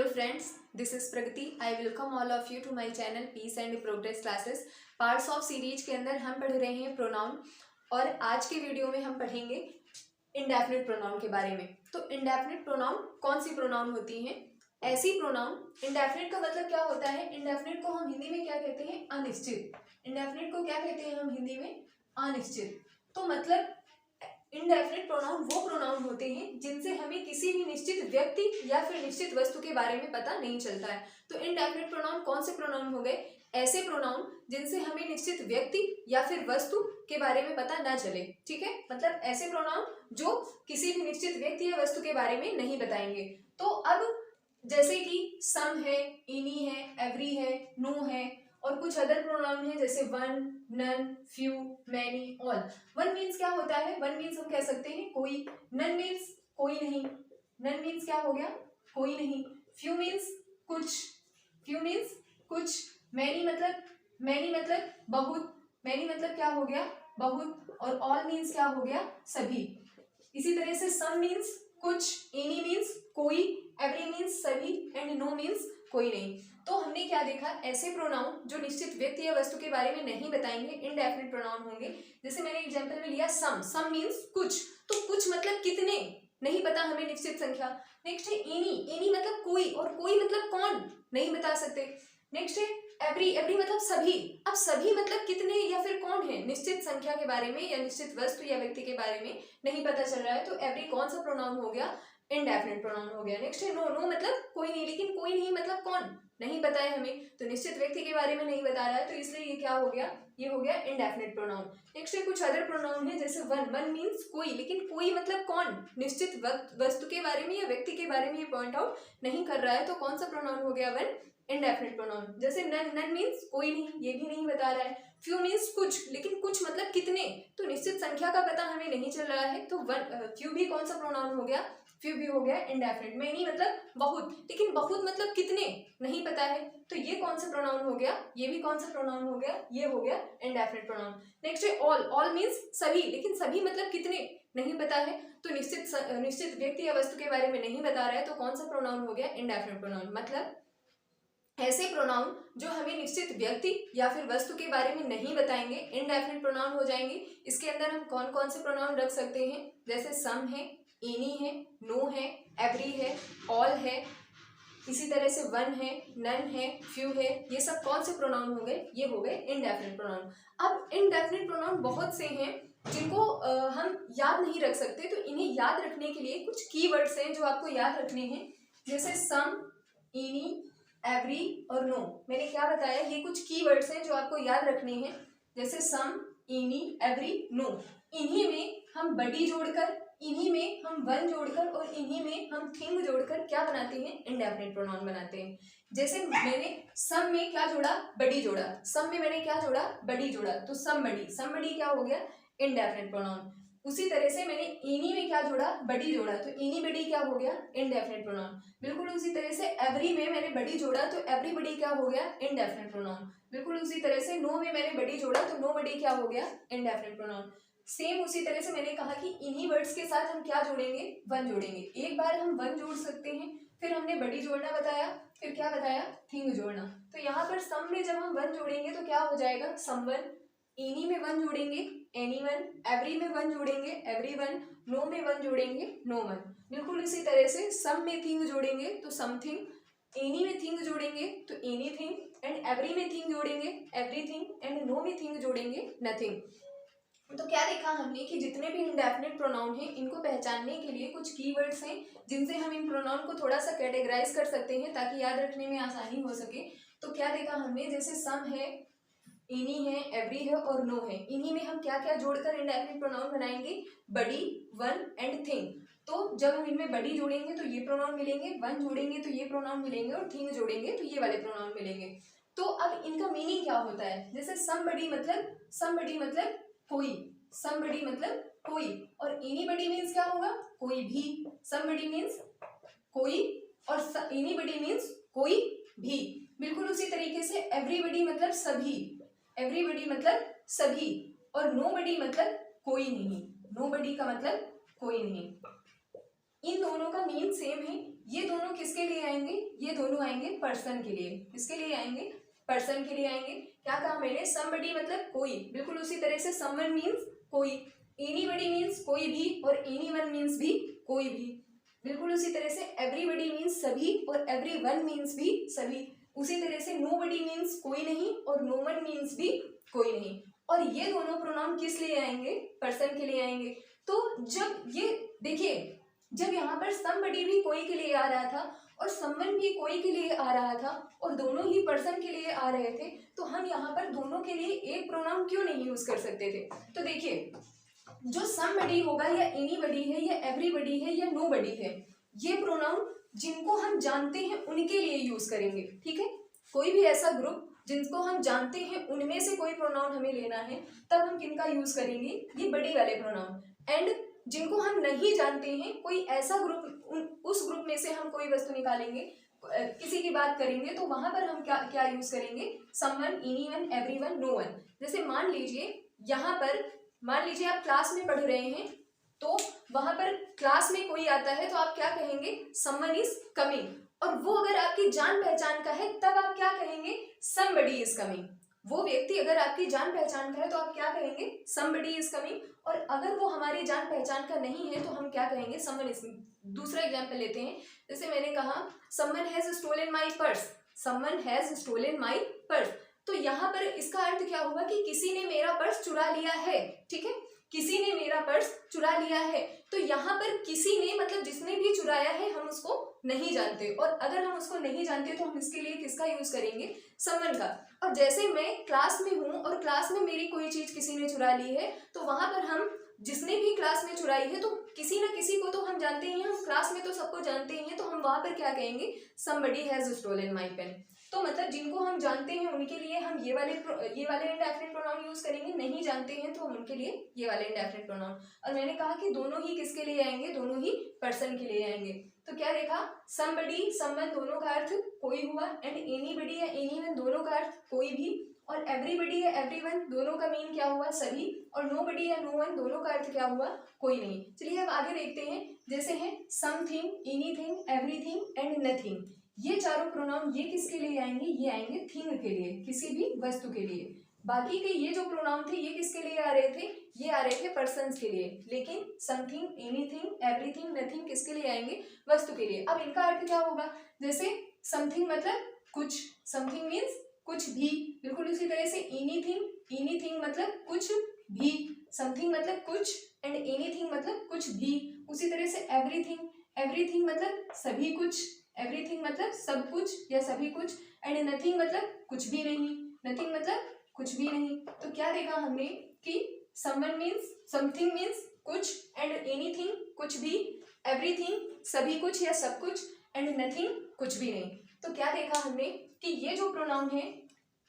Hello friends, this is Pragati. I welcome all of you to my channel Peace and Progress Classes. Parts of series के अंदर हम पढ़ रहे हैं pronoun और आज के वीडियो में हम पढ़ेंगे इंडेफिनिट प्रोनाउन के बारे में। तो इंडेफिनिट प्रोनाउन कौन सी प्रोनाउन होती हैं? ऐसी प्रोनाउन, इंडेफिनिट का मतलब क्या होता है? इंडेफिनिट को हम हिंदी में क्या कहते हैं? अनिश्चित। इंडेफिनिट को क्या कहते हैं हम हिंदी में? अनिश्चित। तो मतलब इंडेफिनिट प्रोनाउन वो प्रोनाउन होते हैं जिनसे हमें किसी भी निश्चित व्यक्ति या फिर निश्चित वस्तु के बारे में पता नहीं चलता है। तो इंडेफिनिट प्रोनाउन कौन से प्रोनाउन हो गए? ऐसे प्रोनाउन जिनसे हमें निश्चित व्यक्ति या फिर वस्तु के बारे में पता ना चले। ठीक है, मतलब ऐसे प्रोनाउन जो किसी भी निश्चित व्यक्ति या वस्तु के बारे में नहीं बताएंगे। तो अब जैसे कि सम है, एनी है, एवरी है, नो है और कुछ अदर प्रोनाउन है जैसे one, none, few, many, all. One means क्या होता है? वन मीन्स हम कह सकते हैं कोई। नन मीन्स कोई नहीं। नन मीन्स क्या हो गया? कोई नहीं। फ्यू मीन्स कुछ। फ्यू मीन्स कुछ। मैनी मतलब बहुत। मैनी मतलब क्या हो गया? बहुत। और ऑल मीन्स क्या हो गया? सभी। इसी तरह से सम मीन्स कुछ, एनी मीन्स कोई, एवरी मीन्स सभी एंड नो मीन्स कोई नहीं। तो हमने क्या देखा? ऐसे प्रोनाउन जो निश्चित व्यक्ति या वस्तु के बारे में नहीं बताएंगे इंडेफिनिट प्रोनाउन होंगे। जैसे मैंने एग्जांपल में लिया सम। सम मीन्स कुछ, तो कुछ मतलब कितने, नहीं पता हमें निश्चित संख्या। नेक्स्ट है एनी। एनी मतलब कोई और कोई मतलब कौन, नहीं बता सकते। नेक्स्ट है एवरी। एवरी मतलब सभी। अब सभी मतलब कितने या फिर कौन है, निश्चित संख्या के बारे में या निश्चित वस्तु या व्यक्ति के बारे में नहीं पता चल रहा है। तो एवरी कौन सा प्रोनाउन हो गया? इंडेफिनिट प्रोनाउन हो गया। नेक्स्ट है नो। नो मतलब कोई नहीं, लेकिन कोई नहीं मतलब कौन, नहीं पता है हमें, तो निश्चित व्यक्ति के बारे में नहीं बता रहा है, तो इसलिए ये क्या हो गया? ये हो गया इंडेफिनिट प्रोनाउन। नेक्स्ट है कुछ अदर प्रोनाउन है जैसे वन। वन मीन्स कोई, लेकिन कोई मतलब कौन, निश्चित वस्तु के बारे में या व्यक्ति के बारे में ये पॉइंट आउट नहीं कर रहा है, तो कौन सा प्रोनाउन हो गया? One, indefinite pronoun. जैसे नन। नन मीन्स कोई नहीं, ये भी नहीं बता रहा है। फ्यू मीन्स कुछ, लेकिन कुछ मतलब कितने, तो निश्चित संख्या का पता हमें नहीं चल रहा है, तो वन। फ्यू भी कौन सा प्रोनाउन हो गया? फ्यू भी हो गया इंडेफिनिट। मैनी मतलब बहुत, लेकिन बहुत मतलब कितने, नहीं पता है, तो ये कौन सा प्रोनाउन हो गया? ये भी कौन सा प्रोनाउन हो गया? ये हो गया इंडेफिनिट प्रोनाउन। नेक्स्ट है ऑल। ऑल मीन्स सभी, लेकिन सभी मतलब कितने, नहीं पता है, तो निश्चित व्यक्ति या वस्तु के बारे में नहीं बता रहा है, तो कौन सा प्रोनाउन हो गया? Indefinite pronoun. मतलब ऐसे प्रोनाउन जो हमें निश्चित व्यक्ति या फिर वस्तु के बारे में नहीं बताएंगे इंडेफिनिट प्रोनाउन हो जाएंगे। इसके अंदर हम कौन कौन से प्रोनाउन रख सकते हैं? जैसे सम है, एनी है, नो है, एवरी है, ऑल है, इसी तरह से वन है, नन है, फ्यू है। ये सब कौन से प्रोनाउन हो गए? ये हो गए इंडेफिनिट प्रोनाउन। अब इंडेफिनिट प्रोनाउन बहुत से हैं जिनको हम याद नहीं रख सकते, तो इन्हें याद रखने के लिए कुछ कीवर्ड्स हैं जो आपको याद रखने हैं। जैसे सम, एनी, एवरी और नो। मैंने क्या बताया? ये कुछ कीवर्ड्स हैं जो आपको याद रखने हैं। जैसे सम, एनी, एवरी, नो। इन्हीं में हम बडी जोड़कर, इन्हीं में हम वन जोड़कर और इन्हीं में हम थिंग जोड़कर क्या बनाते हैं? इंडेफिनिट प्रोनाउन बनाते हैं। जैसे मैंने सम में क्या जोड़ा? बडी जोड़ा। सम में मैंने क्या जोड़ा? बडी जोड़ा, तो सम बडी। सम बडी क्या हो गया? Indefinite pronoun. उसी तरह से मैंने एनी में क्या जोड़ा? बडी जोड़ा, तो एनी बडी क्या हो गया? Indefinite pronoun. बिल्कुल उसी तरह से एवरी में मैंने बडी जोड़ा, तो एवरी बडी क्या हो गया? Indefinite pronoun. बिल्कुल उसी तरह से नो में मैंने बडी जोड़ा, तो नो बडी क्या हो गया? Indefinite pronoun. सेम उसी तरह से मैंने कहा कि इन्हीं वर्ड्स के साथ हम क्या जोड़ेंगे? वन जोड़ेंगे। एक बार हम वन जोड़ सकते हैं, फिर हमने बडी जोड़ना बताया, फिर क्या बताया? थिंग जोड़ना। तो यहाँ पर सम में जब हम वन जोड़ेंगे तो क्या हो जाएगा? समवन। एनी में वन जोड़ेंगे, एनी वन। एवरी में वन जोड़ेंगे, एवरी वन। नो में वन जोड़ेंगे, नो वन। बिल्कुल इसी तरह से सम में थिंग जोड़ेंगे तो समथिंग, एनी में थिंग जोड़ेंगे तो एनीथिंग एंड एवरी में थिंग जोड़ेंगे एवरीथिंग एंड नो में थिंग जोड़ेंगे नथिंग। तो क्या देखा हमने कि जितने भी इंडेफिनिट प्रोनाउन हैं इनको पहचानने के लिए कुछ कीवर्ड्स हैं जिनसे हम इन प्रोनाउन को थोड़ा सा कैटेगराइज कर सकते हैं ताकि याद रखने में आसानी हो सके। तो क्या देखा हमने? जैसे सम है, एनी है, एवरी है और नो है। इन्हीं में हम क्या क्या जोड़कर इंडेफिनिट प्रोनाउन बनाएंगे? बडी, वन एंड थिंग। तो जब हम इनमें बडी जोड़ेंगे तो ये प्रोनाउन मिलेंगे, वन जोड़ेंगे तो ये प्रोनाउन मिलेंगे और थिंग जोड़ेंगे तो ये वाले प्रोनाउन मिलेंगे। तो अब इनका मीनिंग क्या होता है? जैसे समबडी मतलब कोई। समबडी मतलब कोई। और एनीबडी मीन्स क्या होगा? कोई भी। समबडी मीन्स कोई और एनीबडी मीन्स कोई भी। बिल्कुल उसी तरीके से एवरीबडी मतलब सभी। एवरीबडी मतलब सभी और नोबडी मतलब कोई नहीं। नोबडी का मतलब कोई नहीं। इन दोनों का मीन सेम है। ये दोनों किसके लिए आएंगे? ये दोनों आएंगे पर्सन के लिए। किसके लिए आएंगे? पर्सन के लिए आएंगे। क्या कहा मैंने? समबडी मतलब कोई। बिल्कुल उसी तरह से समवन मीन्स कोई, एनीबडी मीन्स कोई भी, और एनीवन मीन्स भी कोई भी। बिल्कुल उसी तरह से एवरीबडी मीन्स सभी, और एवरीवन मीन्स भी सभी। उसी तरह से नोबडी मीन्स कोई नहीं, और नो वन मीन्स भी कोई नहीं। और ये दोनों प्रोनाउन किस लिए आएंगे? पर्सन के लिए आएंगे। तो जब ये देखिए, जब यहाँ पर समबडी भी कोई के लिए आ रहा था और समवन भी कोई के लिए आ रहा था और दोनों ही पर्सन के लिए आ रहे थे, तो हम यहाँ पर दोनों के लिए एक प्रोनाउन क्यों नहीं यूज कर सकते थे? तो देखिए, जो समबडी होगा या एनीबडी है या एवरीबडी है या नोबडी है, ये प्रोनाउन जिनको हम जानते हैं उनके लिए यूज करेंगे। ठीक है, कोई भी ऐसा ग्रुप जिनको हम जानते हैं उनमें से कोई प्रोनाउन हमें लेना है, तब हम किनका यूज करेंगे? ये बड़ी वाले प्रोनाउन। एंड जिनको हम नहीं जानते हैं, कोई ऐसा ग्रुप, उस ग्रुप में से हम कोई वस्तु निकालेंगे, किसी की बात करेंगे, तो वहां पर हम क्या क्या यूज करेंगे? Someone, anyone, everyone, known. जैसे मान लीजिए यहाँ पर, मान लीजिए आप क्लास में पढ़ रहे हैं, तो वहां पर क्लास में कोई आता है तो आप क्या कहेंगे? Someone is coming. और वो अगर आपकी जान पहचान का है तब आप क्या कहेंगे? Somebody is coming. वो व्यक्ति अगर आपकी जान पहचान का है तो आप क्या कहेंगे? Somebody is coming. और अगर वो हमारी जान पहचान का नहीं है तो हम क्या कहेंगे? Someone is. दूसरा एग्जांपल लेते हैं, जैसे मैंने कहा someone has stolen my purse, someone has stolen my purse. तो यहाँ पर इसका अर्थ क्या हुआ कि किसी ने मेरा पर्स चुरा लिया है। ठीक है, किसी ने मेरा पर्स चुरा लिया है। तो यहाँ पर किसी ने मतलब जिसने भी चुराया है हम उसको नहीं जानते, और अगर हम उसको नहीं जानते तो हम इसके लिए किसका यूज करेंगे? समवन का। और जैसे मैं क्लास में हूँ और क्लास में मेरी कोई चीज किसी ने चुरा ली है, तो वहां पर हम जिसने भी क्लास में चुराई है तो किसी ना किसी को तो हम जानते ही हैं, हम क्लास में तो सबको जानते ही हैं, तो हम वहां पर क्या कहेंगे? Somebody has stolen my pen. तो मतलब जिनको हम जानते हैं उनके लिए हम ये वाले इंडेफिनिट प्रोनाउन यूज करेंगे, नहीं जानते हैं तो हम उनके लिए ये वाले इंडेफिनिट प्रोनाउन। और मैंने कहा कि दोनों ही किसके लिए आएंगे? दोनों ही पर्सन के लिए आएंगे। तो क्या देखा? समबडी, समवन दोनों का अर्थ कोई हुआ, एंड एनीबडी या एनीवन दोनों का अर्थ कोई भी, और एवरीबडी या एवरीवन दोनों का मीन क्या हुआ? सभी, और नोबडी या नोवन दोनों का अर्थ क्या हुआ? कोई नहीं। चलिए अब आगे देखते हैं, जैसे है something, anything, everything and nothing. ये चारों प्रोनाउन ये किसके लिए आएंगे? ये आएंगे थिंग के लिए, किसी भी वस्तु के लिए। बाकी के ये जो प्रोनाउन थे ये किसके लिए आ रहे थे? ये आ रहे थे पर्सन्स के लिए। लेकिन समथिंग, एनीथिंग, एवरीथिंग, नथिंग किसके लिए आएंगे? वस्तु के लिए। अब इनका अर्थ क्या होगा? जैसे समथिंग मतलब कुछ, समथिंग मीन्स कुछ भी। बिल्कुल उसी तरह से एनीथिंग, एनीथिंग मतलब कुछ भी, समथिंग मतलब कुछ, एंड एनीथिंग मतलब कुछ भी। उसी तरह से एवरीथिंग, एवरीथिंग मतलब सभी कुछ, एवरीथिंग मतलब सब कुछ या सभी कुछ, एंड नथिंग मतलब कुछ भी नहीं, नथिंग मतलब कुछ भी नहीं। तो क्या देखा हमने कि समवन मीन्स, समथिंग मीन्स कुछ, एंड एनीथिंग कुछ भी, एवरीथिंग सभी कुछ या सब कुछ, एंड नथिंग कुछ भी नहीं। तो क्या देखा हमने कि ये जो प्रोनाउन है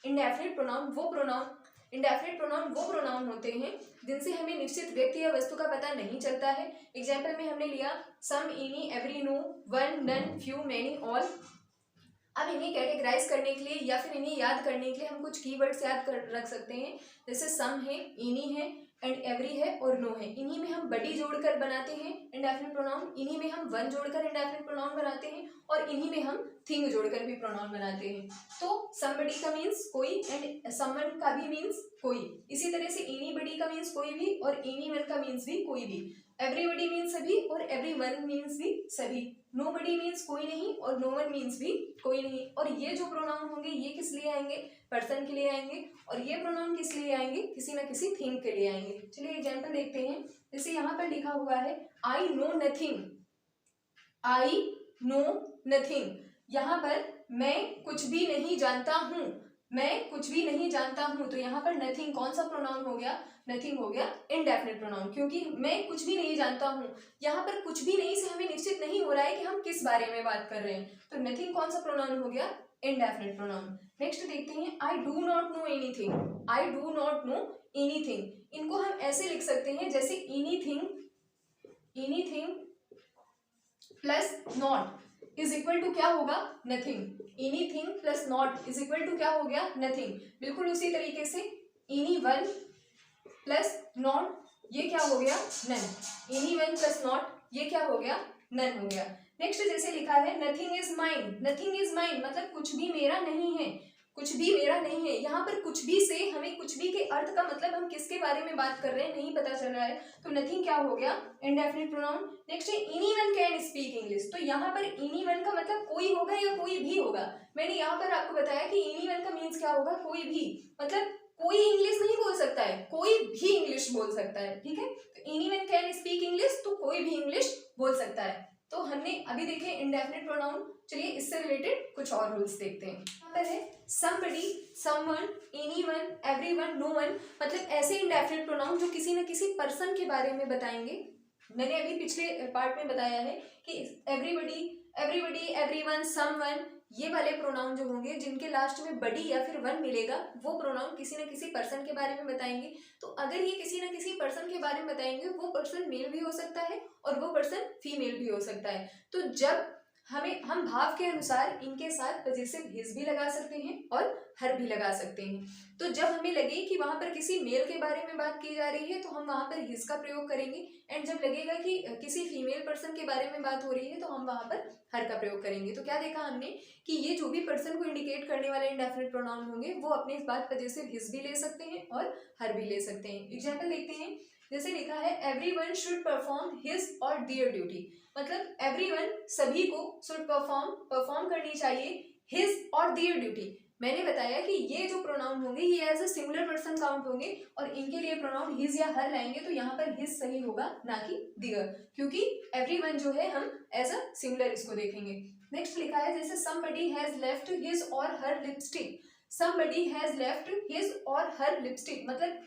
इंडेफिनिट प्रोनाउन, इंडेफिनिट प्रोनाउन वो प्रोनाउन होते हैं जिनसे हमें निश्चित व्यक्ति या वस्तु का पता नहीं चलता है। एग्जाम्पल में हमने लिया some, any, every, no, one, none, few, many, all. अब इन्हें कैटेगराइज करने के लिए या फिर इन्हें याद करने के लिए हम कुछ कीवर्ड्स याद कर रख सकते हैं। जैसे सम है, एनी है, एंड एवरी है और नो है। इन्हीं में हम बडी जोड़कर बनाते हैं इंडेफिनिट प्रोनाउन, इन्हीं में हम वन जोड़कर इंडेफिनिट प्रोनाउन बनाते हैं, और इन्हीं में हम थिंग जोड़कर भी प्रोनाउन बनाते हैं। तो समबडी का मीन्स कोई, एंड समवन का भी मीन्स कोई। इसी तरह से एनीबडी का मीन्स कोई भी, और एनीवन का मीन्स भी कोई भी। एवरीबडी मीन्स सभी, और एवरीवन मीन्स भी सभी। नोबडी मीन्स कोई नहीं, और नो वन मीन्स भी कोई नहीं। और ये जो प्रोनाउन होंगे ये किस लिए आएंगे? पर्सन के लिए आएंगे। और ये प्रोनाउन किस लिए आएंगे? किसी ना किसी थिंग के लिए आएंगे। चलिए एग्जाम्पल देखते हैं। जैसे यहाँ पर लिखा हुआ है I know nothing, I know nothing. यहाँ पर मैं कुछ भी नहीं जानता हूँ, मैं कुछ भी नहीं जानता हूँ। तो यहाँ पर नथिंग कौन सा प्रोनाउन हो गया? नथिंग हो गया इनडेफिनिट प्रोनाउन, क्योंकि मैं कुछ भी नहीं जानता हूँ। यहाँ पर कुछ भी नहीं से हमें निश्चित नहीं हो रहा है कि हम किस बारे में बात कर रहे हैं। तो नथिंग कौन सा प्रोनाउन हो गया? Indefinite pronoun. नेक्स्ट देखते हैं I do not know anything, I do not know anything. इनको हम ऐसे लिख सकते हैं जैसे anything, anything plus not is equal to क्या होगा? Nothing. Anything plus not is equal to क्या हो गया? नथिंग। बिल्कुल उसी तरीके से एनी वन प्लस नॉट ये क्या हो गया? None. Any one plus not ये क्या हो गया? नन हो गया। नेक्स्ट जैसे लिखा है nothing is mine, nothing is mine मतलब कुछ भी मेरा नहीं है, कुछ भी मेरा नहीं है। यहाँ पर कुछ भी से हमें कुछ भी के अर्थ का मतलब हम किसके बारे में बात कर रहे हैं नहीं पता चल रहा है, तो नथिंग क्या हो गया, इंडेफिनिट प्रोनाउन। नेक्स्ट है एनीवन कैन स्पीक इंग्लिश, तो यहाँ पर एनीवन का मतलब कोई होगा या कोई भी होगा। मैंने यहाँ पर आपको बताया कि एनीवन का मीन्स क्या होगा, कोई भी, मतलब कोई इंग्लिश नहीं बोल सकता है, कोई भी इंग्लिश बोल सकता है, ठीक है। तो एनीवन कैन स्पीक इंग्लिश, तो कोई भी इंग्लिश बोल सकता है। तो हमने अभी देखे इंडेफिनिट प्रोनाउन। चलिए इससे रिलेटेड कुछ और रूल्स देखते हैं। यहाँ पर है somebody, someone, anyone, everyone, no one, मतलब ऐसे इंडेफिनिट प्रोनाउन जो किसी न किसी पर्सन के बारे में बताएंगे। मैंने अभी पिछले पार्ट में बताया है कि एवरीबडी, एवरीबडी, एवरीवन, समवन, ये वाले प्रोनाउन जो होंगे जिनके लास्ट में बडी या फिर वन मिलेगा वो प्रोनाउन किसी न किसी पर्सन के बारे में बताएंगे। तो अगर ये किसी न किसी पर्सन के बारे में बताएंगे, वो पर्सन मेल भी हो सकता है और वो पर्सन फीमेल भी हो सकता है। तो जब हम भाव के अनुसार इनके साथ पजेसिव हिज भी लगा सकते हैं और हर भी लगा सकते हैं। तो जब हमें लगे कि वहां पर किसी मेल के बारे में बात की जा रही है तो हम वहां पर हिज का प्रयोग करेंगे, एंड जब लगेगा कि किसी फीमेल पर्सन के बारे में बात हो रही है तो हम वहां पर हर का प्रयोग करेंगे। तो क्या देखा हमने कि ये जो भी पर्सन को इंडिकेट करने वाले इंडेफिनिट प्रोनाउन होंगे वो अपने इस बात पजेसिव हिज भी ले सकते हैं और हर भी ले सकते हैं। एग्जाम्पल देखते हैं, जैसे लिखा है एवरीवन शुड परफॉर्म हिज और देयर ड्यूटी, मतलब एवरीवन सभी को शुड परफॉर्म करनी चाहिए हिज और देयर ड्यूटी। मैंने बताया कि ये जो प्रोनाउन होंगे ये as a singular person count होंगे और इनके लिए प्रोनाउन हिज या हर लाएंगे, तो यहाँ पर हिज सही होगा ना कि देयर, क्योंकि एवरीवन जो है हम एज अ सिंगुलर इसको देखेंगे। नेक्स्ट लिखा है जैसे somebody has left his or her lipstick, somebody has left his or her lipstick, मतलब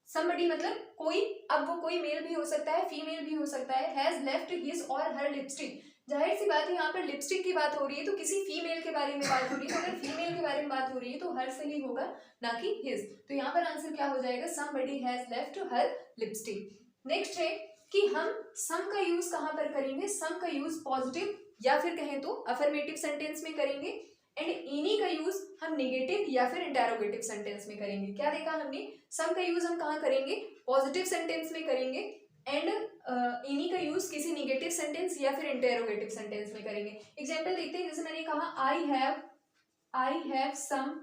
somebody मतलब कोई, अब वो कोई मेल भी हो सकता है फीमेल भी हो सकता है। हैज लेफ्ट हिज और हर लिपस्टिक, जाहिर सी बात है यहाँ पर लिपस्टिक की बात हो रही है तो किसी फीमेल के बारे में बात हो रही है, तो अगर फीमेल के बारे में बात हो रही है तो हर सही होगा ना कि हिज। तो यहाँ पर आंसर क्या हो जाएगा, somebody has left her lipstick। Next है कि हम सम का यूज कहाँ पर करेंगे, सम का यूज पॉजिटिव या फिर कहें तो अफर्मेटिव सेंटेंस में करेंगे, एंड एनी का यूज हम नेगेटिव या फिर इंटेरोगेटिव सेंटेंस में करेंगे। क्या देखा हमने, सम का यूज हम कहाँ करेंगे, पॉजिटिव सेंटेंस में करेंगे, एंड एनी का यूज किसी नेगेटिव सेंटेंस या फिर इंटेरोगेटिव सेंटेंस में करेंगे। एग्जांपल देखते हैं, जैसे मैंने कहा I have some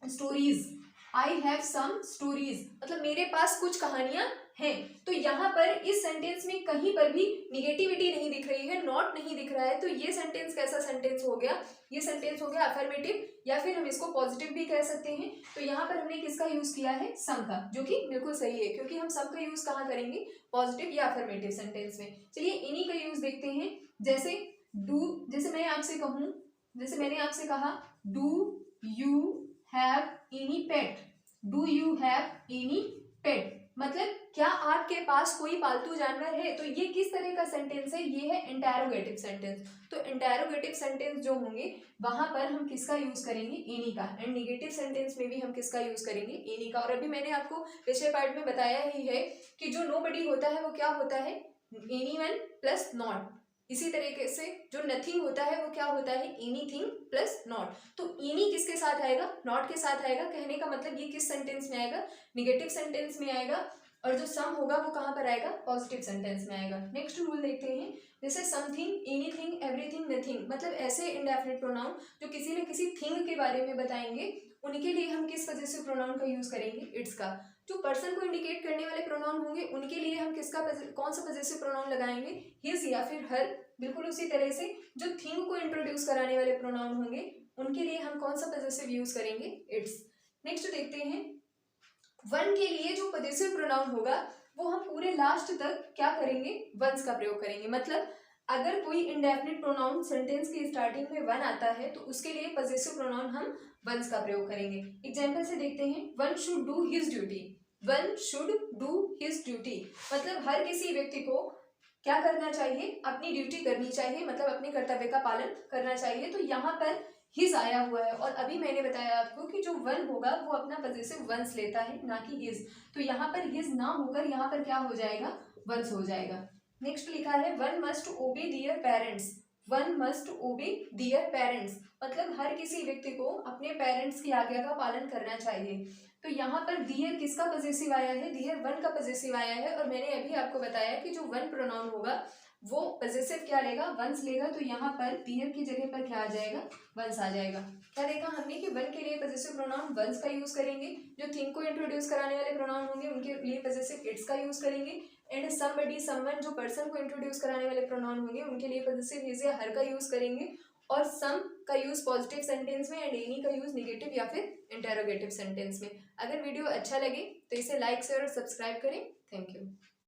stories, I have some stories मतलब मेरे पास कुछ कहानियां हैं। तो यहाँ पर इस सेंटेंस में कहीं पर भी निगेटिविटी नहीं दिख रही है, नॉट नहीं दिख रहा है, तो ये सेंटेंस कैसा सेंटेंस हो गया, ये सेंटेंस हो गया अफर्मेटिव या फिर हम इसको पॉजिटिव भी कह सकते हैं। तो यहाँ पर हमने किसका यूज किया है, सम का, जो कि बिल्कुल सही है क्योंकि हम सम का यूज कहाँ करेंगे, पॉजिटिव या अफर्मेटिव सेंटेंस में। चलिए इन्हीं का यूज देखते हैं, जैसे डू, जैसे मैं आपसे कहूँ, जैसे मैंने आपसे कहा do you have any pet, do you have any पेट मतलब क्या आपके पास कोई पालतू जानवर है। तो ये किस तरह का सेंटेंस है, ये है इंटेरोगेटिव सेंटेंस। तो इंटेरोगेटिव सेंटेंस जो होंगे वहां पर हम किसका यूज करेंगे, एनी का, एंड नेगेटिव सेंटेंस में भी हम किसका यूज करेंगे, एनी का। और अभी मैंने आपको पिछले पार्ट में बताया ही है कि जो नोबडी होता है वो क्या होता है, एनीवन प्लस नॉट। इसी तरीके से जो नथिंग होता है वो क्या होता है, एनीथिंग प्लस नॉट। तो एनी किसके साथ आएगा, नॉट के साथ आएगा। कहने का मतलब ये किस सेंटेंस में आएगा, निगेटिव सेंटेंस में आएगा, और जो सम होगा वो कहाँ पर आएगा, पॉजिटिव सेंटेंस में आएगा। नेक्स्ट रूल देखते हैं, जैसे समथिंग, एनीथिंग, एवरीथिंग, नथिंग मतलब ऐसे इंडेफिनिट प्रोनाउन जो किसी न किसी थिंग के बारे में बताएंगे, उनके लिए हम किस पजेसिव प्रोनाउन का यूज करेंगे, इट्स का। जो पर्सन को इंडिकेट करने वाले प्रोनाउन होंगे उनके लिए हम किसका कौन सा पजेसिव प्रोनाउन लगाएंगे, हिज या फिर हर। बिल्कुल उसी तरह से जो थिंग को इंट्रोड्यूस कराने वाले प्रोनाउन होंगे उनके लिए हम कौन सा पजेसिव यूज करेंगे, इट्स। नेक्स्ट देखते हैं, वन के लिए जो पजेसिव प्रोनाउन होगा वो हम पूरे लास्ट तक क्या करेंगे, वंस का प्रयोग करेंगे। मतलब अगर कोई इंडेफिनिट प्रोनाउन सेंटेंस की स्टार्टिंग में वन आता है तो उसके लिए पजेसिव प्रोनाउन हम वंस का प्रयोग करेंगे। एग्जाम्पल से देखते हैं, one should do his duty, one should do his duty मतलब हर किसी व्यक्ति को क्या करना चाहिए, अपनी ड्यूटी करनी चाहिए, मतलब अपने कर्तव्य का पालन करना चाहिए। तो यहाँ पर हिज आया हुआ है और अभी मैंने बताया आपको कि जो वन होगा वो अपना पजेसिव वंस लेता है ना कि हिज। तो यहाँ पर हिज ना होकर यहाँ पर क्या हो जाएगा, वंस हो जाएगा। नेक्स्ट लिखा है, वन मस्ट ओबे दियर पेरेंट्स, वन मस्ट ओबे दियर पेरेंट्स मतलब हर किसी व्यक्ति को अपने पेरेंट्स की आज्ञा का पालन करना चाहिए। तो यहाँ पर दियर किसका पजेसिव आया है, दियर वन का पजेसिव आया है। और मैंने अभी आपको बताया कि जो वन प्रोनाउन होगा वो पजेसिव क्या लेगा, वंस लेगा, तो यहाँ पर पी हैव की जगह पर क्या आ जाएगा, वंस आ जाएगा। क्या देखा हमने कि वन के लिए पजेसिव प्रोनाउन वंस का यूज करेंगे, जो थिंग को इंट्रोड्यूस कराने वाले प्रोनाउन होंगे उनके लिए पजेसिव इट्स का यूज करेंगे, एंड समबडी समवन जो पर्सन को इंट्रोड्यूस कराने वाले प्रोनाउन होंगे उनके लिए पजेसिव हिज या हर का यूज करेंगे, और सम का यूज पॉजिटिव सेंटेंस में एंड एनी का यूज नेगेटिव या फिर इंटेरोगेटिव सेंटेंस में। अगर वीडियो अच्छा लगे तो इसे लाइक शेयर और सब्सक्राइब करें। Thank you.